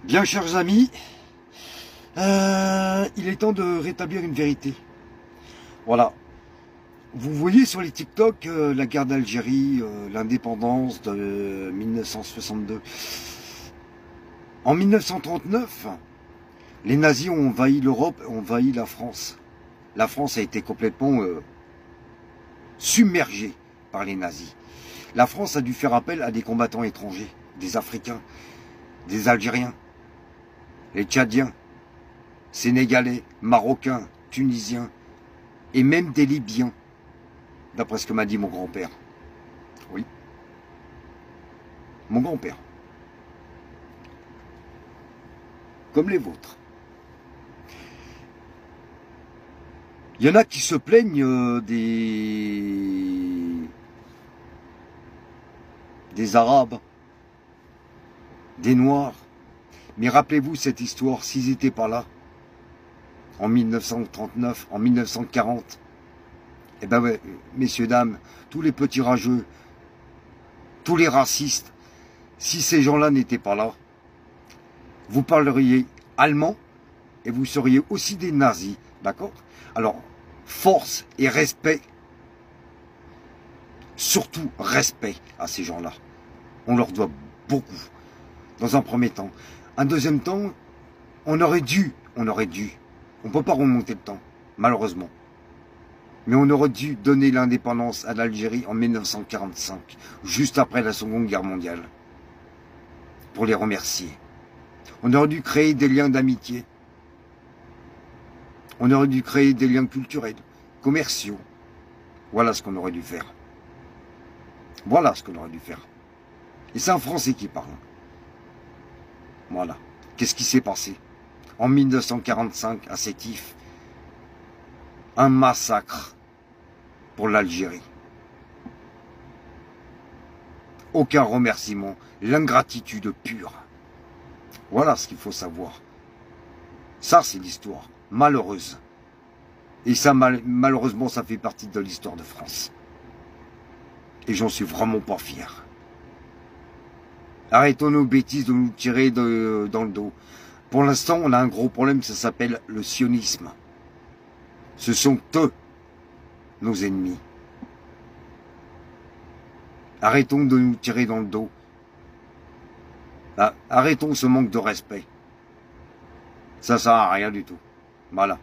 Bien, chers amis, il est temps de rétablir une vérité. Voilà. Vous voyez sur les TikTok la guerre d'Algérie, l'indépendance de 1962. En 1939, les nazis ont envahi l'Europe, ont envahi la France. La France a été complètement submergée par les nazis. La France a dû faire appel à des combattants étrangers, des Africains, des Algériens, les Tchadiens, Sénégalais, Marocains, Tunisiens et même des Libyens, d'après ce que m'a dit mon grand-père. Oui, mon grand-père. Comme les vôtres. Il y en a qui se plaignent des Arabes, des Noirs. Mais rappelez-vous cette histoire, s'ils n'étaient pas là, en 1939, en 1940, eh ben ouais, messieurs, dames, tous les petits rageux, tous les racistes, si ces gens-là n'étaient pas là, vous parleriez allemand et vous seriez aussi des nazis, d'accord? Alors, force et respect, surtout respect à ces gens-là. On leur doit beaucoup, dans un premier temps. Un deuxième temps, on aurait dû, on ne peut pas remonter le temps, malheureusement. Mais on aurait dû donner l'indépendance à l'Algérie en 1945, juste après la Seconde Guerre mondiale, pour les remercier. On aurait dû créer des liens d'amitié. On aurait dû créer des liens culturels, commerciaux. Voilà ce qu'on aurait dû faire. Voilà ce qu'on aurait dû faire. Et c'est un Français qui parle. Voilà. Qu'est-ce qui s'est passé? En 1945, à Sétif, un massacre pour l'Algérie. Aucun remerciement, l'ingratitude pure. Voilà ce qu'il faut savoir. Ça, c'est l'histoire malheureuse. Et ça, malheureusement, ça fait partie de l'histoire de France. Et j'en suis vraiment pas fier. Arrêtons nos bêtises de nous tirer dans le dos. Pour l'instant, on a un gros problème, ça s'appelle le sionisme. Ce sont eux, nos ennemis. Arrêtons de nous tirer dans le dos. Arrêtons ce manque de respect. Ça sert à rien du tout. Voilà.